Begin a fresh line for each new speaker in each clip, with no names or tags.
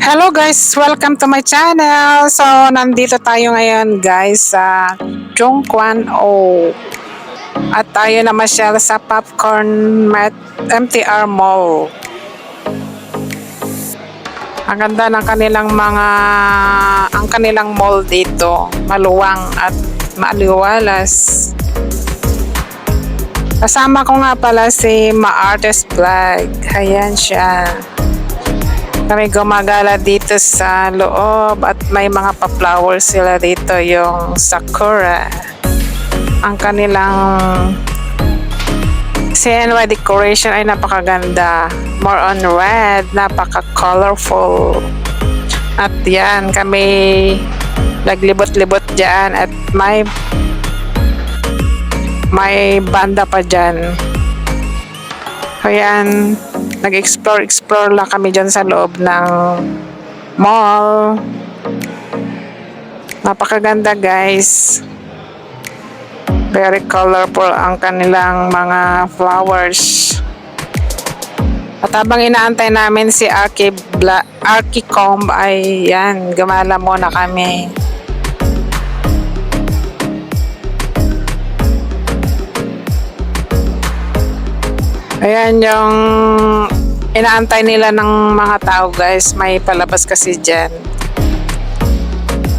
Hello guys, welcome to my channel. So, nandito tayo ngayon guys sa Chongquan O. At tayo na masyal sa Popcorn MTR Mall. Ang ganda ng ang kanilang mall dito. Maluwang at maaliwalas. Kasama ko nga pala si Ma-Artist Vlog. Ayan siya. Kami gumagala dito sa loob at may mga pa-flowers sila dito, yung sakura. Ang kanilang CNY decoration ay napakaganda. More on red, napaka-colorful. At yan, kami naglibot-libot dyan at may banda pa dyan. Ayan, nag-explore lang kami dyan sa loob ng mall. Napakaganda guys. Very colorful ang kanilang mga flowers. At habang inaantay namin si Archicom ay yan, gumala muna kami. Ayan yung inaantay nila ng mga tao guys. May palabas kasi dyan.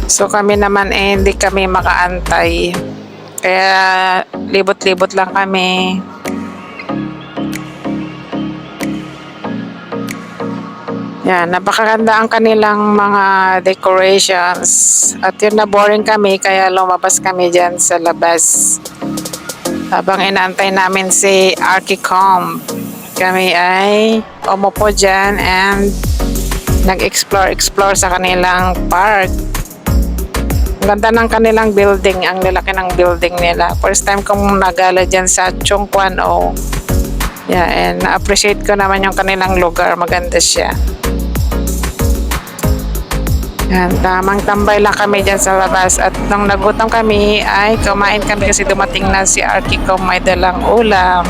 So kami naman hindi kami makaantay. Kaya libot-libot lang kami. Yan, napakaganda ang kanilang mga decorations. At yun, na boring kami kaya lumabas kami dyan sa labas. Habang inaantay namin si Archicom, kami ay umupo dyan and nag-explore sa kanilang park. Ang ganda ng kanilang building, ang lalaki ng building nila. First time kong nagala dyan sa Chongquan O. Yeah, and na-appreciate ko naman yung kanilang lugar, maganda siya. Yan, tamang tambay lang kami dyan sa labas at nung nagutom kami ay kumain kami kasi dumating na si Archicom, may dalang ulam.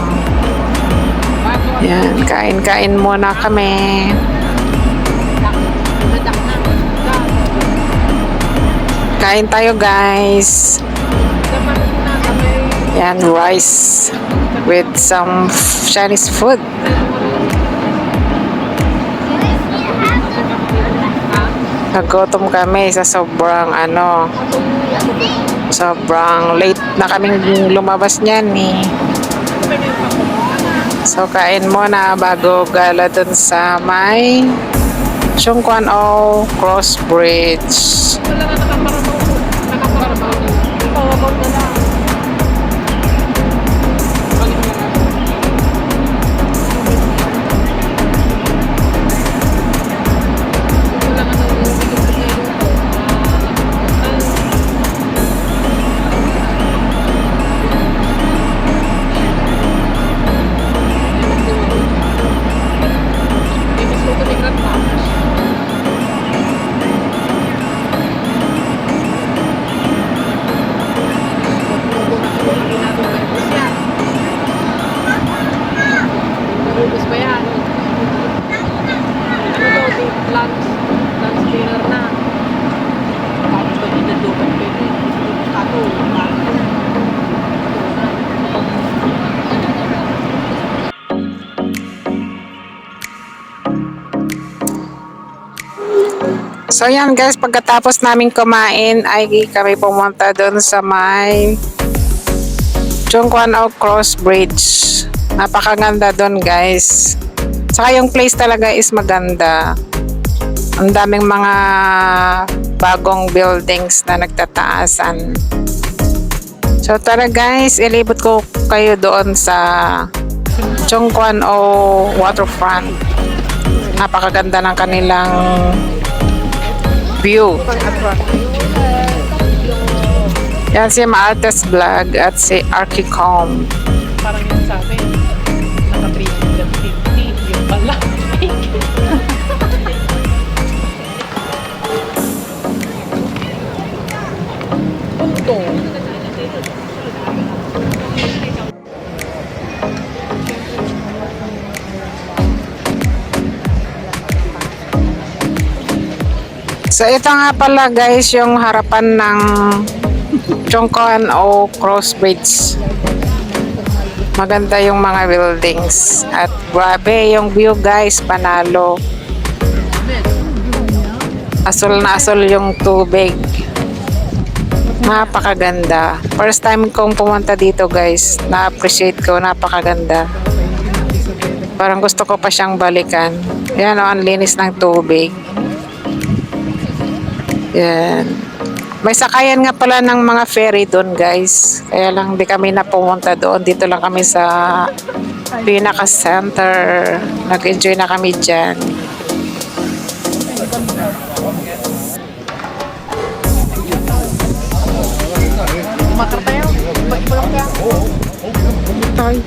Yan, kain-kain muna kami. Kain tayo guys. Yan, rice with some Chinese food. Nagutom kami sa sobrang late na kaming lumabas niyan eh. So kain muna bago gala dun sa may Chongquan O Cross Bridge.
Ubus pa yan. Lunch dinner na. Tapos pag inadukan pa yun. Ato.
So yan guys, pagkatapos namin kumain ay kami pumunta doon sa may Chongquan O Cross Bridge. Napakaganda doon guys. Saka yung place talaga is maganda. Ang daming mga bagong buildings na nagtataasan. So tara guys, ilibot ko kayo doon sa Chongquan O Waterfront. Napakaganda ng kanilang view. Yan si Ma-Artist Vlog at si Archicom.
Parang yun sa akin. Naka 350. Yung pala. Punto.
So ito nga pala guys yung harapan ng Chongquan o Cross Bridge. Maganda yung mga buildings at grabe yung view guys, panalo. Asul na asul yung tubig. Napakaganda. First time kong pumunta dito guys. Na-appreciate ko, napakaganda. Parang gusto ko pa siyang balikan. Yan o, ang linis ng tubig. Yan. May sakayan nga pala ng mga ferry doon guys. Kaya lang di kami na pumunta doon. Dito lang kami sa pinaka-center. Nag-enjoy na kami dyan.
Makar tayo. Iba-ibang ka.
Toy.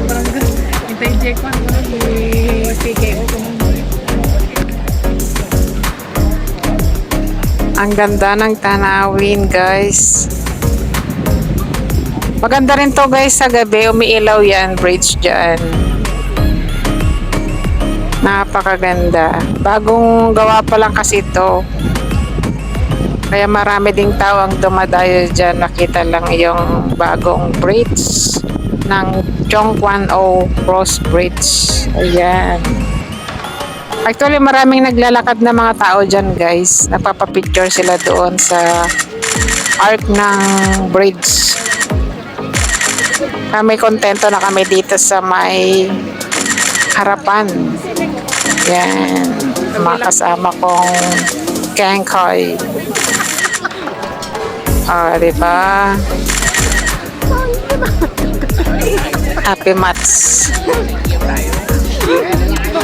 Parang ganun. Hintay Jack man. PKO.
Ang ganda ng tanawin guys. Maganda rin to guys sa gabi. Umiilaw yan. Bridge dyan. Napakaganda. Bagong gawa pa lang kasi to. Kaya marami ding tao ang dumadayo dyan. Nakita lang yung bagong bridge ng Chongquan o Cross Bridge. Ayan. Actually, maraming naglalakad na mga tao dyan guys. Napapapicture sila doon sa arc ng bridge. Kami kontento na kami dito sa may harapan. Yan. Mga kasama kong Kangkoy. Diba? Happy Mats.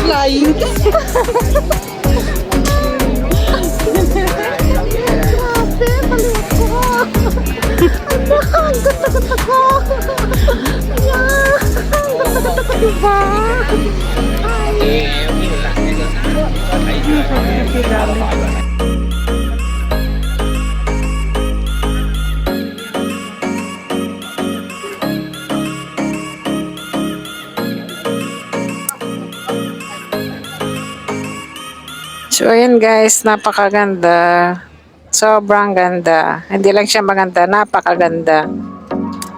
Flying.
So, ayan guys, napakaganda. Sobrang ganda. Hindi lang siya maganda, napakaganda.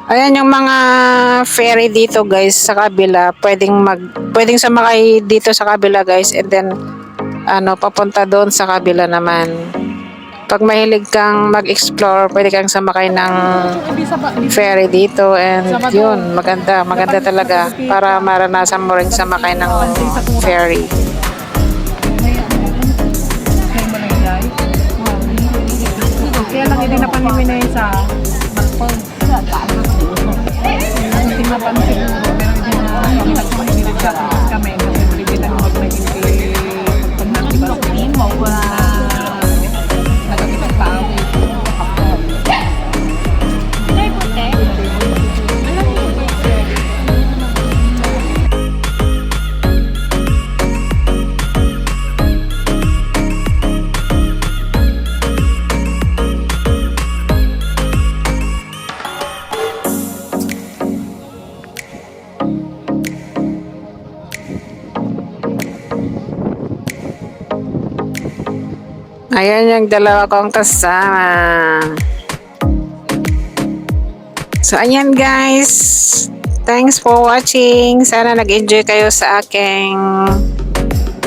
Ayan yung mga ferry dito guys sa kabila. Pwedeng sumakay dito sa kabila guys and then papunta doon sa kabila naman. Pag mahilig kang mag-explore, pwede kang sumakay ng ferry dito and yun, maganda talaga para maranasan mo rin sumakay ng ferry.
Kaya lang hindi napanimi na yun sa balkon. Hindi napansin mo, pero hindi na nagpapanilig kami. Kasi hindi lang mag-naging pag nagtiba mo, nagkakitang tao.
Ayan yung dalawa kong kasama. So, ayan guys. Thanks for watching. Sana nag-enjoy kayo sa aking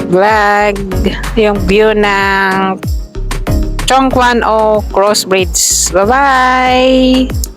vlog. Yung view ng Chongquan o Cross Bridge. Bye-bye!